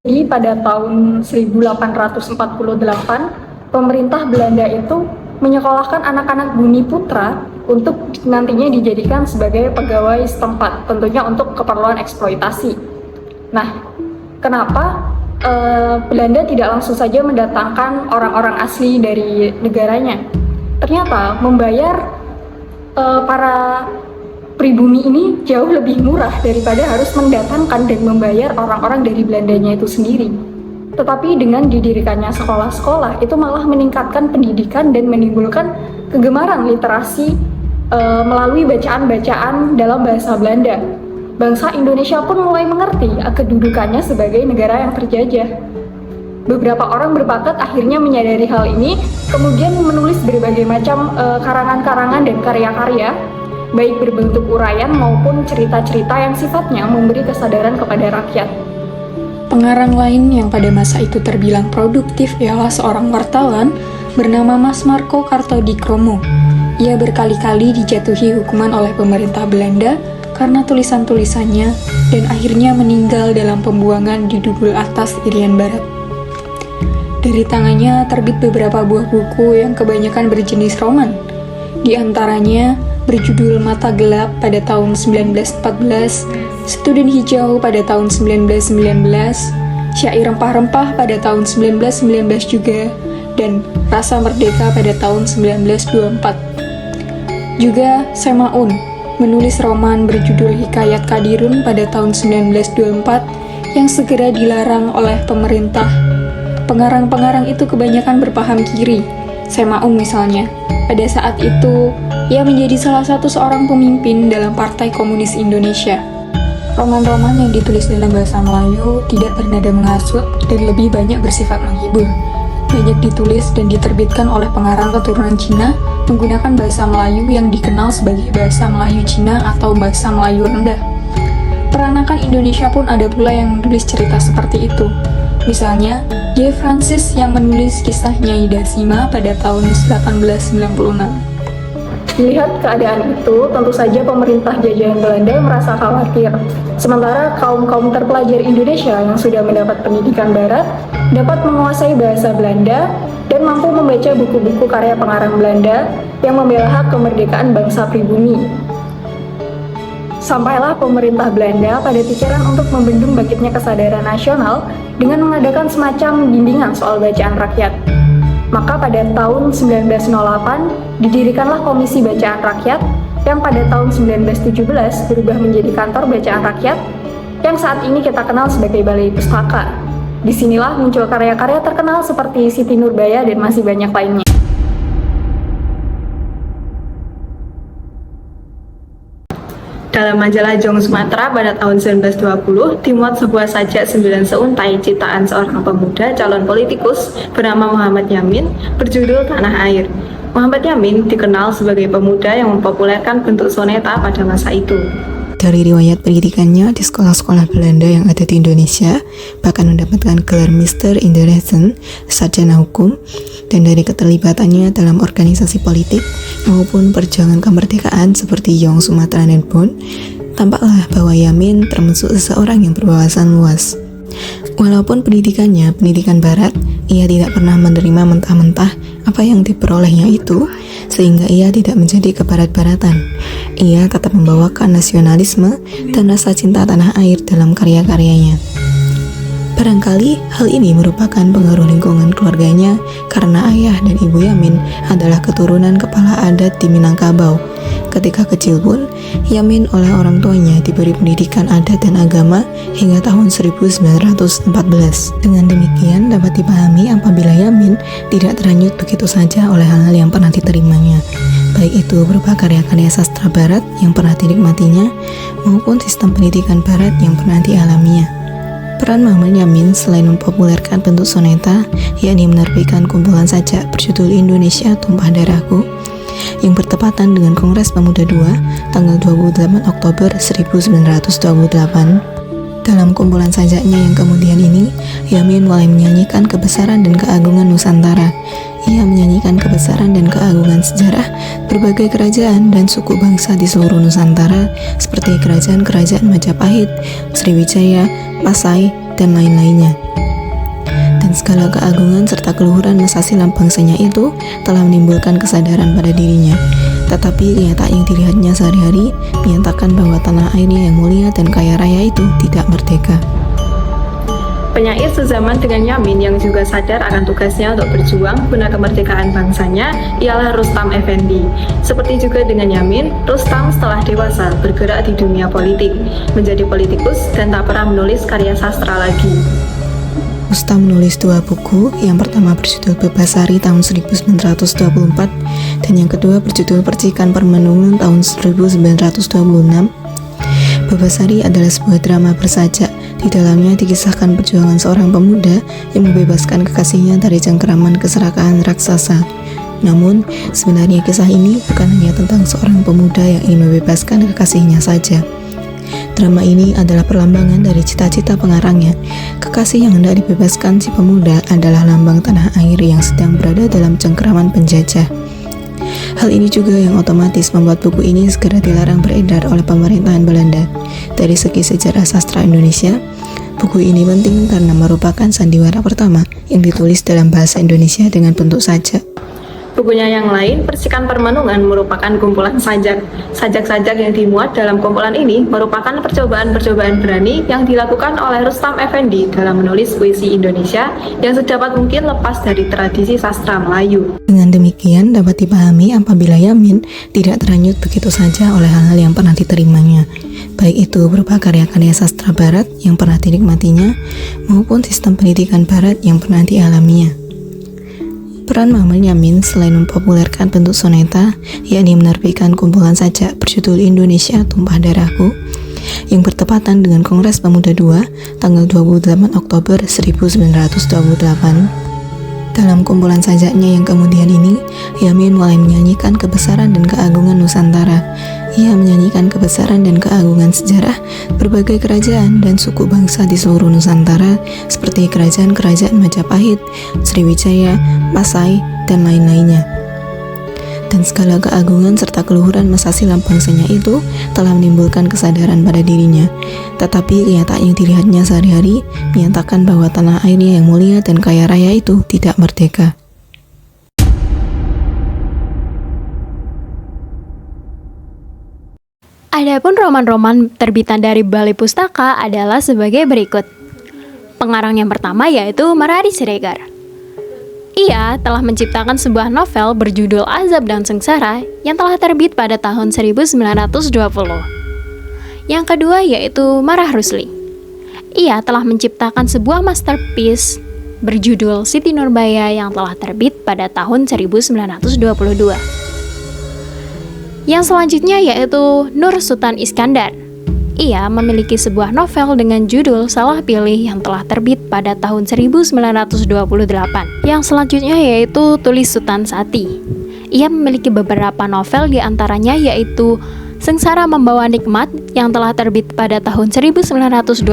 Jadi pada tahun 1848, pemerintah Belanda itu menyekolahkan anak-anak bumi putra untuk nantinya dijadikan sebagai pegawai setempat, tentunya untuk keperluan eksploitasi. Nah, kenapa Belanda tidak langsung saja mendatangkan orang-orang asli dari negaranya? Ternyata membayar para pribumi ini jauh lebih murah daripada harus mendatangkan dan membayar orang-orang dari Belandanya itu sendiri. Tetapi dengan didirikannya sekolah-sekolah itu malah meningkatkan pendidikan dan menimbulkan kegemaran literasi melalui bacaan-bacaan dalam bahasa Belanda. Bangsa Indonesia pun mulai mengerti kedudukannya sebagai negara yang terjajah. Beberapa orang berbakat akhirnya menyadari hal ini, kemudian menulis berbagai macam karangan-karangan dan karya-karya, baik berbentuk uraian maupun cerita-cerita yang sifatnya memberi kesadaran kepada rakyat. Pengarang lain yang pada masa itu terbilang produktif ialah seorang wartawan bernama Mas Marco Kartodikromo. Ia berkali-kali dijatuhi hukuman oleh pemerintah Belanda karena tulisan-tulisannya dan akhirnya meninggal dalam pembuangan di Dudul Atas, Irian Barat. Dari tangannya terbit beberapa buah buku yang kebanyakan berjenis roman. Di antaranya berjudul Mata Gelap pada tahun 1914, Student Hijau pada tahun 1919, Syair Rempah-Rempah pada tahun 1919 juga, dan Rasa Merdeka pada tahun 1924. Juga Semaun menulis roman berjudul Hikayat Kadirun pada tahun 1924 yang segera dilarang oleh pemerintah. Pengarang-pengarang itu kebanyakan berpaham kiri. Semaun misalnya, pada saat itu ia menjadi salah satu seorang pemimpin dalam Partai Komunis Indonesia. Roman-roman yang ditulis dalam bahasa Melayu tidak bernada menghasut dan lebih banyak bersifat menghibur. Banyak ditulis dan diterbitkan oleh pengarang keturunan Cina menggunakan bahasa Melayu yang dikenal sebagai bahasa Melayu Cina atau bahasa Melayu rendah. Peranakan Indonesia pun ada pula yang menulis cerita seperti itu. Misalnya, J. Francis yang menulis kisah Nyai Dasima pada tahun 1896. Melihat keadaan itu, tentu saja pemerintah jajahan Belanda merasa khawatir. Sementara kaum-kaum terpelajar Indonesia yang sudah mendapat pendidikan barat dapat menguasai bahasa Belanda dan mampu membaca buku-buku karya pengarang Belanda yang membela hak kemerdekaan bangsa pribumi. Sampailah pemerintah Belanda pada pikiran untuk membendung bangkitnya kesadaran nasional dengan mengadakan semacam bimbingan soal bacaan rakyat. Maka pada tahun 1908 didirikanlah Komisi Bacaan Rakyat yang pada tahun 1917 berubah menjadi Kantor Bacaan Rakyat yang saat ini kita kenal sebagai Balai Pustaka. Disinilah muncul karya-karya terkenal seperti Siti Nurbaya dan masih banyak lainnya. Dalam majalah Jong Sumatera pada tahun 1920, dimuat sebuah sajak 9 seuntai ciptaan seorang pemuda calon politikus bernama Muhammad Yamin berjudul Tanah Air. Muhammad Yamin dikenal sebagai pemuda yang mempopulerkan bentuk soneta pada masa itu. Dari riwayat pendidikannya di sekolah-sekolah Belanda yang ada di Indonesia, bahkan mendapatkan gelar Mister in the Reason, sarjana hukum, dan dari keterlibatannya dalam organisasi politik maupun perjuangan kemerdekaan seperti Jong Sumatera dan Bon, tampaklah bahwa Yamin termasuk seseorang yang berwawasan luas. Walaupun pendidikannya pendidikan barat, ia tidak pernah menerima mentah-mentah apa yang diperolehnya itu, sehingga ia tidak menjadi kebarat-baratan. Ia tetap membawakan nasionalisme dan rasa cinta tanah air dalam karya-karyanya. Barangkali hal ini merupakan pengaruh lingkungan keluarganya karena ayah dan ibu Yamin adalah keturunan kepala adat di Minangkabau. Ketika kecil pun, Yamin oleh orang tuanya diberi pendidikan adat dan agama hingga tahun 1914. Dengan demikian dapat dipahami apabila Yamin tidak terhanyut begitu saja oleh hal-hal yang pernah diterimanya, baik itu berupa karya-karya sastra barat yang pernah dinikmatinya maupun sistem pendidikan barat yang pernah dialaminya. Peran Muhammad Yamin selain mempopulerkan bentuk soneta, yakni menerbitkan kumpulan sajak berjudul Indonesia Tumpah Darahku, yang bertepatan dengan Kongres Pemuda II tanggal 28 Oktober 1928. Dalam kumpulan sajaknya yang kemudian ini, Yamin mulai menyanyikan kebesaran dan keagungan Nusantara. Ia menyanyikan kebesaran dan keagungan sejarah berbagai kerajaan dan suku bangsa di seluruh Nusantara seperti kerajaan-kerajaan Majapahit, Sriwijaya, Pasai, dan lain-lainnya. Dan segala keagungan serta keluhuran masa silam bangsanya itu telah menimbulkan kesadaran pada dirinya. Tetapi kenyataan yang dilihatnya sehari-hari menyatakan bahwa tanah airnya yang mulia dan kaya raya itu tidak merdeka. Penyair sezaman dengan Yamin yang juga sadar akan tugasnya untuk berjuang guna kemerdekaan bangsanya ialah Rustam Effendi. Seperti juga dengan Yamin, Rustam setelah dewasa bergerak di dunia politik, menjadi politikus dan tak pernah menulis karya sastra lagi. Rustam menulis 2 buku, yang pertama berjudul Bebasari tahun 1924 dan yang kedua berjudul Percikan Permenungan tahun 1926. Bebasari adalah sebuah drama bersajak. Di dalamnya dikisahkan perjuangan seorang pemuda yang membebaskan kekasihnya dari cengkeraman keserakahan raksasa. Namun, sebenarnya kisah ini bukan hanya tentang seorang pemuda yang ingin membebaskan kekasihnya saja. Drama ini adalah perlambangan dari cita-cita pengarangnya. Kekasih yang hendak dibebaskan si pemuda adalah lambang tanah air yang sedang berada dalam cengkeraman penjajah. Hal ini juga yang otomatis membuat buku ini segera dilarang beredar oleh pemerintahan Belanda. Dari segi sejarah sastra Indonesia, buku ini penting karena merupakan sandiwara pertama yang ditulis dalam bahasa Indonesia dengan bentuk sajak. Bukunya yang lain, Percikan Permenungan, merupakan kumpulan sajak. Sajak-sajak yang dimuat dalam kumpulan ini merupakan percobaan-percobaan berani yang dilakukan oleh Rustam Effendi dalam menulis puisi Indonesia yang sedapat mungkin lepas dari tradisi sastra Melayu. Dengan demikian dapat dipahami apabila Yamin tidak terhanyut begitu saja oleh hal-hal yang pernah diterimanya, baik itu berupa karya-karya sastra barat yang pernah dinikmatinya maupun sistem pendidikan barat yang pernah dialaminya. Peran Muhammad Yamin selain mempopulerkan bentuk soneta, yakni menerbitkan kumpulan sajak berjudul Indonesia Tumpah Darahku, yang bertepatan dengan Kongres Pemuda II tanggal 28 Oktober 1928. Dalam kumpulan sajaknya yang kemudian ini, Yamin mulai menyanyikan kebesaran dan keagungan Nusantara. Ia menyanyikan kebesaran dan keagungan sejarah berbagai kerajaan dan suku bangsa di seluruh Nusantara seperti kerajaan-kerajaan Majapahit, Sriwijaya, Pasai, dan lain-lainnya. Dan segala keagungan serta keluhuran masa silam bangsanya itu telah menimbulkan kesadaran pada dirinya. Tetapi kenyataan yang dilihatnya sehari-hari menyatakan bahwa tanah airnya yang mulia dan kaya raya itu tidak merdeka. Adapun roman-roman terbitan dari Balai Pustaka adalah sebagai berikut. Pengarang yang pertama yaitu Marhadi Siregar. Ia telah menciptakan sebuah novel berjudul Azab dan Sengsara yang telah terbit pada tahun 1920. Yang kedua yaitu Marah Rusli. Ia telah menciptakan sebuah masterpiece berjudul Siti Nurbaya yang telah terbit pada tahun 1922. Yang selanjutnya yaitu Nur Sultan Iskandar. Ia memiliki sebuah novel dengan judul Salah Pilih yang telah terbit pada tahun 1928. Yang selanjutnya yaitu Tulis Sultan Sati. Ia memiliki beberapa novel diantaranya yaitu Sengsara Membawa Nikmat yang telah terbit pada tahun 1928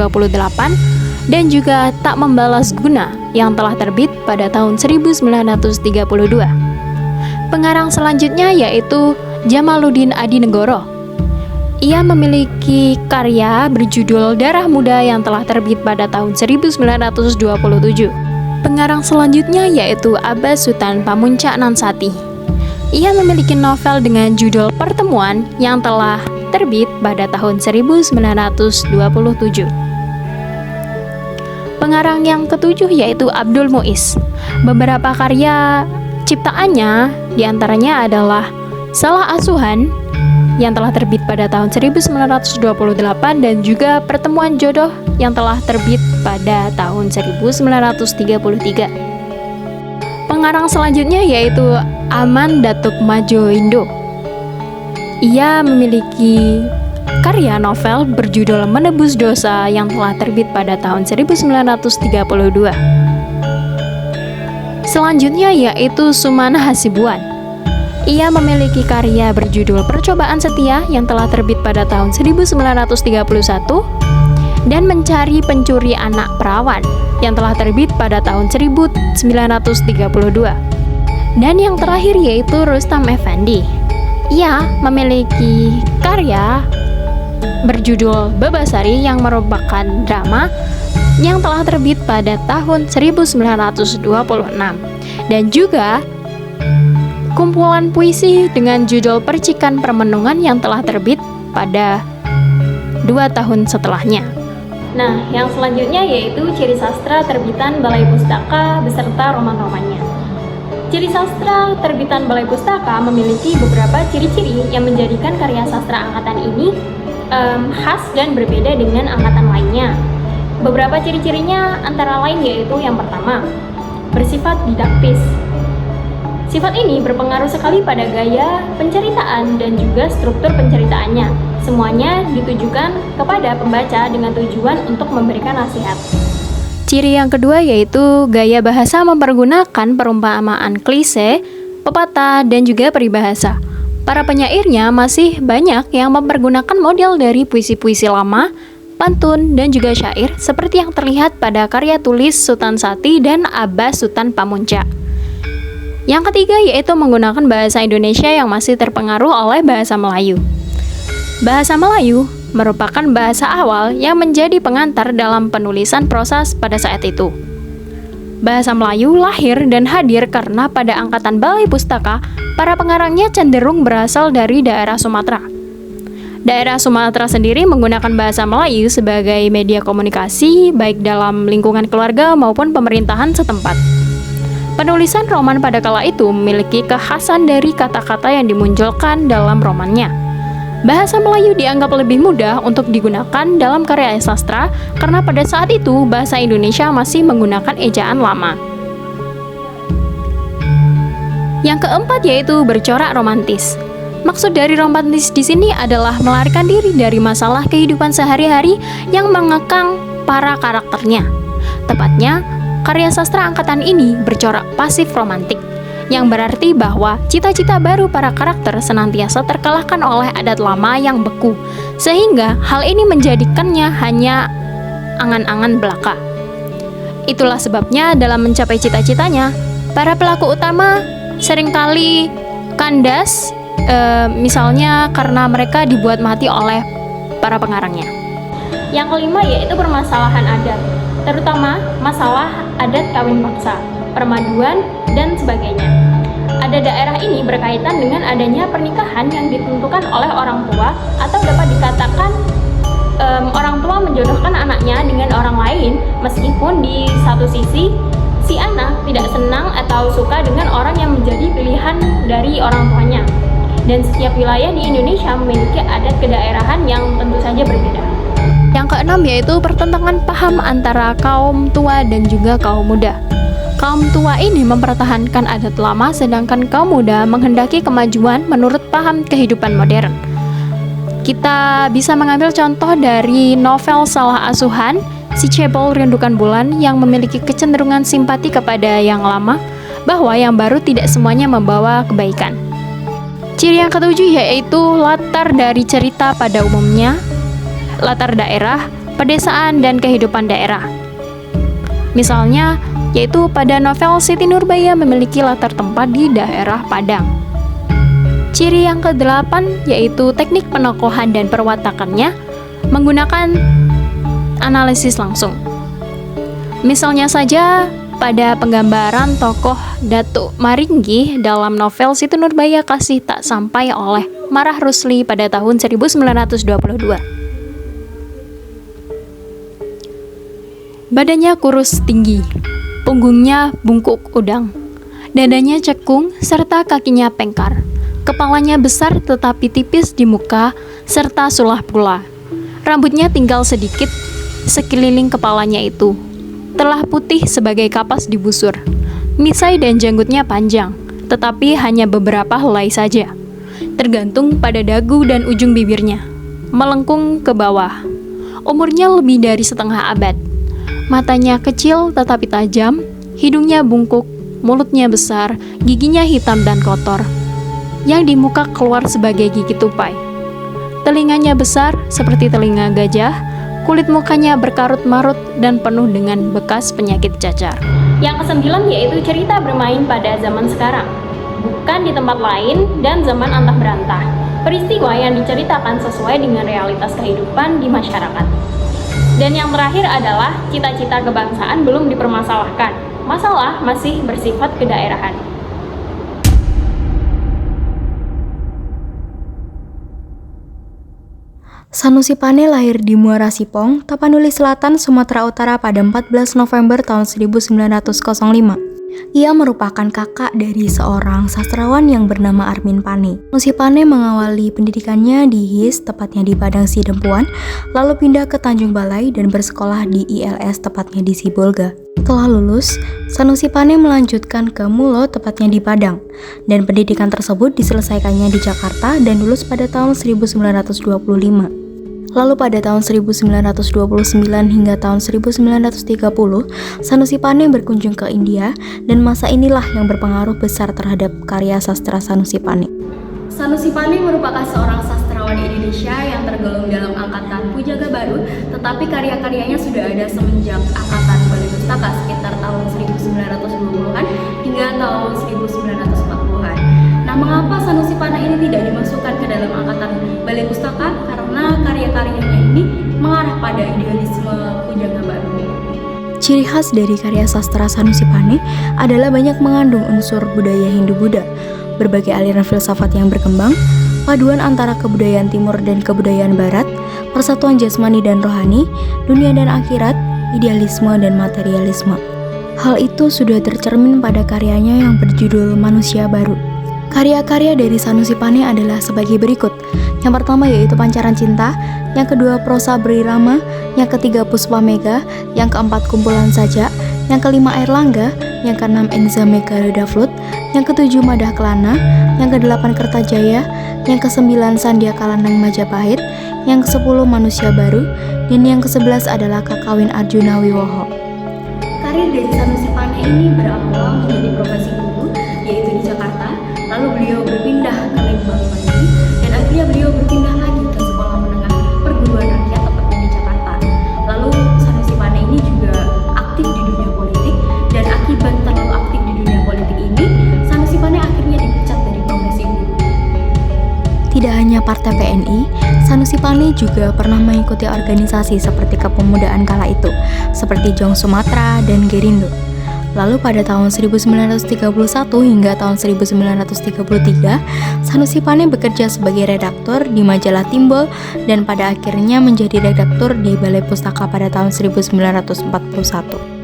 dan juga Tak Membalas Guna yang telah terbit pada tahun 1932. Pengarang selanjutnya yaitu Jamaluddin Adinegoro. Ia memiliki karya berjudul Darah Muda yang telah terbit pada tahun 1927. Pengarang selanjutnya yaitu Abbas Sutan Pamuncak Nansati. Ia memiliki novel dengan judul Pertemuan yang telah terbit pada tahun 1927. Pengarang yang ketujuh yaitu Abdul Muiz. Beberapa karya ciptaannya diantaranya adalah Salah Asuhan yang telah terbit pada tahun 1928 dan juga Pertemuan Jodoh yang telah terbit pada tahun 1933. Pengarang selanjutnya yaitu Aman Datuk Majo Indo. Ia memiliki karya novel berjudul Menebus Dosa yang telah terbit pada tahun 1932. Selanjutnya yaitu Sumana Hasibuan. Ia memiliki karya berjudul Percobaan Setia yang telah terbit pada tahun 1931 dan Mencari Pencuri Anak Perawan yang telah terbit pada tahun 1932. Dan yang terakhir yaitu Rustam Effendi. Ia memiliki karya berjudul Bebasari yang merupakan drama yang telah terbit pada tahun 1926, dan juga kumpulan puisi dengan judul Percikan Permenungan yang telah terbit pada 2 tahun setelahnya. Nah, yang selanjutnya yaitu ciri sastra terbitan Balai Pustaka beserta roman-romannya. Ciri sastra terbitan Balai Pustaka memiliki beberapa ciri-ciri yang menjadikan karya sastra angkatan ini khas dan berbeda dengan angkatan lainnya. Beberapa ciri-cirinya antara lain yaitu yang pertama, bersifat didaktis. Sifat ini berpengaruh sekali pada gaya penceritaan dan juga struktur penceritaannya. Semuanya ditujukan kepada pembaca dengan tujuan untuk memberikan nasihat. Ciri yang kedua yaitu gaya bahasa mempergunakan perumpamaan klise, pepatah, dan juga peribahasa. Para penyairnya masih banyak yang mempergunakan model dari puisi-puisi lama, pantun, dan juga syair seperti yang terlihat pada karya tulis Sutan Sati dan Abbas Sutan Pamunca. Yang ketiga yaitu menggunakan bahasa Indonesia yang masih terpengaruh oleh bahasa Melayu. Bahasa Melayu merupakan bahasa awal yang menjadi pengantar dalam penulisan proses pada saat itu. Bahasa Melayu lahir dan hadir karena pada angkatan Balai Pustaka, para pengarangnya cenderung berasal dari daerah Sumatera. Daerah Sumatera sendiri menggunakan bahasa Melayu sebagai media komunikasi, baik dalam lingkungan keluarga maupun pemerintahan setempat. Penulisan roman pada kala itu memiliki kekhasan dari kata-kata yang dimunculkan dalam romannya. Bahasa Melayu dianggap lebih mudah untuk digunakan dalam karya sastra karena pada saat itu bahasa Indonesia masih menggunakan ejaan lama. Yang keempat yaitu bercorak romantis. Maksud dari romantis di sini adalah melarikan diri dari masalah kehidupan sehari-hari yang mengekang para karakternya. Tepatnya, karya sastra angkatan ini bercorak pasif romantik, yang berarti bahwa cita-cita baru para karakter senantiasa terkalahkan oleh adat lama yang beku, sehingga hal ini menjadikannya hanya angan-angan belaka. Itulah sebabnya dalam mencapai cita-citanya, para pelaku utama seringkali kandas, misalnya karena mereka dibuat mati oleh para pengarangnya. Yang kelima yaitu permasalahan adat, terutama masalah adat kawin paksa, permaduan, dan sebagainya. Ada daerah ini berkaitan dengan adanya pernikahan yang ditentukan oleh orang tua atau dapat dikatakan orang tua menjodohkan anaknya dengan orang lain meskipun di satu sisi si anak tidak senang atau suka dengan orang yang menjadi pilihan dari orang tuanya. Dan setiap wilayah di Indonesia memiliki adat kedaerahan yang tentu saja berbeda. Yang keenam yaitu pertentangan paham antara kaum tua dan juga kaum muda. Kaum tua ini mempertahankan adat lama sedangkan kaum muda menghendaki kemajuan menurut paham kehidupan modern. Kita bisa mengambil contoh dari novel Salah Asuhan, Si Cebol Rindukan Bulan yang memiliki kecenderungan simpati kepada yang lama, bahwa yang baru tidak semuanya membawa kebaikan. Ciri yang ketujuh yaitu latar dari cerita pada umumnya, latar daerah, pedesaan, dan kehidupan daerah. Misalnya, yaitu pada novel Siti Nurbaya memiliki latar tempat di daerah Padang. Ciri yang ke-8 yaitu teknik penokohan dan perwatakannya menggunakan analisis langsung. Misalnya saja, pada penggambaran tokoh Datuk Maringgi dalam novel Siti Nurbaya Kasih Tak Sampai oleh Marah Rusli pada tahun 1922. Badannya kurus tinggi, punggungnya bungkuk udang, dadanya cekung serta kakinya pengkar, kepalanya besar tetapi tipis di muka serta sulah pula. Rambutnya tinggal sedikit sekeliling kepalanya itu, telah putih sebagai kapas di busur. Misai dan janggutnya panjang, tetapi hanya beberapa helai saja, tergantung pada dagu dan ujung bibirnya, melengkung ke bawah. Umurnya lebih dari setengah abad. Matanya kecil tetapi tajam, hidungnya bungkuk, mulutnya besar, giginya hitam dan kotor, yang di muka keluar sebagai gigi tupai. Telinganya besar seperti telinga gajah, kulit mukanya berkarut-marut dan penuh dengan bekas penyakit cacar. Yang kesembilan yaitu cerita bermain pada zaman sekarang, bukan di tempat lain dan zaman antah berantah. Peristiwa yang diceritakan sesuai dengan realitas kehidupan di masyarakat. Dan yang terakhir adalah cita-cita kebangsaan belum dipermasalahkan. Masalah masih bersifat kedaerahan. Sanusi Pane lahir di Muara Sipong, Tapanuli Selatan, Sumatera Utara pada 14 November tahun 1905. Ia merupakan kakak dari seorang sastrawan yang bernama Armin Pane. Sanusi Pane mengawali pendidikannya di HIS, tepatnya di Padang Sidempuan, lalu pindah ke Tanjung Balai dan bersekolah di ILS, tepatnya di Sibolga. Setelah lulus, Sanusi Pane melanjutkan ke Mulo, tepatnya di Padang, dan pendidikan tersebut diselesaikannya di Jakarta dan lulus pada tahun 1925. Lalu pada tahun 1929 hingga tahun 1930, Sanusi Pane berkunjung ke India dan masa inilah yang berpengaruh besar terhadap karya sastra Sanusi Pane. Sanusi Pane merupakan seorang sastrawan Indonesia yang tergolong dalam angkatan Pujangga Baru, tetapi karya-karyanya sudah ada semenjak angkatan Balai Pustaka sekitar tahun 1920-an hingga tahun 1940-an. Nah, mengapa Sanusi Pane ini tidak dimasukkan ke dalam angkatan Balai Pustaka? Karena karya-karyanya ini mengarah pada idealisme Pujangga Baru. Ciri khas dari karya sastra Sanusi Pane adalah banyak mengandung unsur budaya Hindu-Buddha, berbagai aliran filsafat yang berkembang, paduan antara kebudayaan timur dan kebudayaan barat, persatuan jasmani dan rohani, dunia dan akhirat, idealisme dan materialisme. Hal itu sudah tercermin pada karyanya yang berjudul Manusia Baru. Karya-karya dari Sanusi Pane adalah sebagai berikut. Yang pertama yaitu Pancaran Cinta, yang kedua Prosa Berirama, yang ketiga Puspa Mega, yang keempat Kumpulan Sajak, yang kelima Airlangga, yang keenam Enza Megaruda Flute, yang ketujuh Madah Kelana, yang kedelapan Kertajaya, yang kesembilan Sandia Kalanang Majapahit, yang kesepuluh Manusia Baru, dan yang ke-11 adalah Kakawin Arjuna Wiwoho. Karir dari Sanusi Pane ini berawal menjadi profesi guru, yaitu di Jakarta. Lalu beliau berpindah ke Lembang lagi, dan akhirnya beliau berpindah lagi ke sekolah menengah perguruan rakyat tepatnya di Jakarta. Lalu Sanusi Pane ini juga aktif di dunia politik, dan akibat terlalu aktif di dunia politik ini, Sanusi Pane akhirnya dipecat dari profesi guru. Tidak hanya Partai PNI, Sanusi Pane juga pernah mengikuti organisasi seperti kepemudaan kala itu, seperti Jong Sumatera dan Gerindo. Lalu pada tahun 1931 hingga tahun 1933, Sanusi Pane bekerja sebagai redaktur di majalah Timbul dan pada akhirnya menjadi redaktur di Balai Pustaka pada tahun 1941.